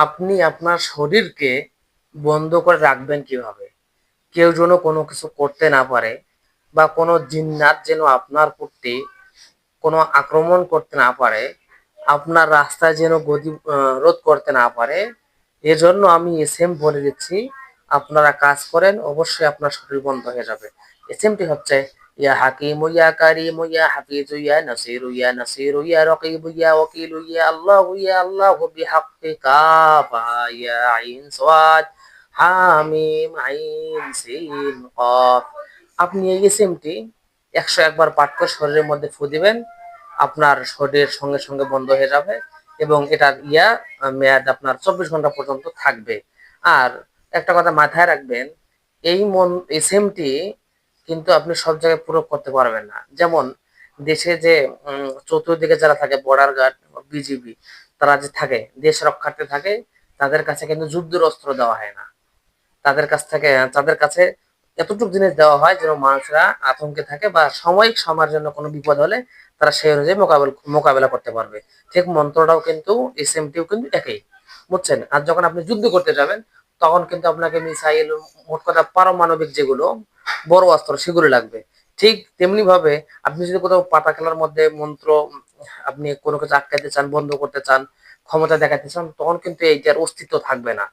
আপনি আপনার শরীরকে বন্ধ করে রাখবেন কিভাবে? কেউ যেন কোনো কিছু করতে না পারে বা কোনো জিন্নাত যেন আপনার প্রতি কোনো আক্রমণ করতে না পারে, আপনার রাস্তায় যেন গতি রোধ করতে না পারে। এজন্য আমি এসএম বলে দিচ্ছি, আপনারা কাজ করেন, অবশ্যই আপনার শরীর বন্ধ হয়ে যাবে। এসএমটি হচ্ছে ইয়া হাকিমু ইয়া কারিমু ইয়া হাফিজু ইয়া নাসিরু ইয়া নাসিরু ইয়া রাকিবু ইয়া ওয়াকিলু ইয়া আল্লাহু বিহাক্কি কাফা ইয়া আইন সাদ হামিম আইন সিন কফ। আপনি এই এসএমটি ১০১ বার পাঠ করে শরীরের মধ্যে ফু দিবেন। আপনার শরীর সঙ্গে সঙ্গে বন্ধ হয়ে যাবে এবং এটার মেয়াদ আপনার ২৪ ঘন্টা পর্যন্ত থাকবে। আর একটা কথা মাথায় রাখবেন, এই সেমটি কিন্তু আপনি সব জায়গায় প্রয়োগ করতে পারবেন না। যেমন দেশে যে চতুর্দিকে যারা থাকে বর্ডার গার্ড, বিজিবি, তারা যে থাকে দেশ রক্ষার্থে থাকে, তাদের কাছে কিন্তু যুদ্ধের অস্ত্র দেওয়া হয় না। তাদের কাছে এতটুকু জিনিস দেওয়া হয় যেন মানুষরা আতঙ্কে থাকে বা সাময়িক সময়ের জন্য কোনো বিপদ হলে তারা সেই অনুযায়ী মোকাবেলা করতে পারবে। ঠিক মন্ত্রটাও কিন্তু এসএমটিও কিন্তু একই, বুঝছেন? আর যখন আপনি যুদ্ধ করতে যাবেন তখন কিন্তু আপনাকে মিসাইল, মোট কথা পারমাণবিক যেগুলো বড় অস্ত্র সেগুলো লাগবে। ঠিক তেমনি ভাবে আপনি যদি কোথাও পাতা খেলার মধ্যে মন্ত্র, আপনি কোনো কিছু আটকাইতে চান, বন্ধ করতে চান, ক্ষমতা দেখাতে চান, তখন কিন্তু এইটার অস্তিত্ব থাকবে না।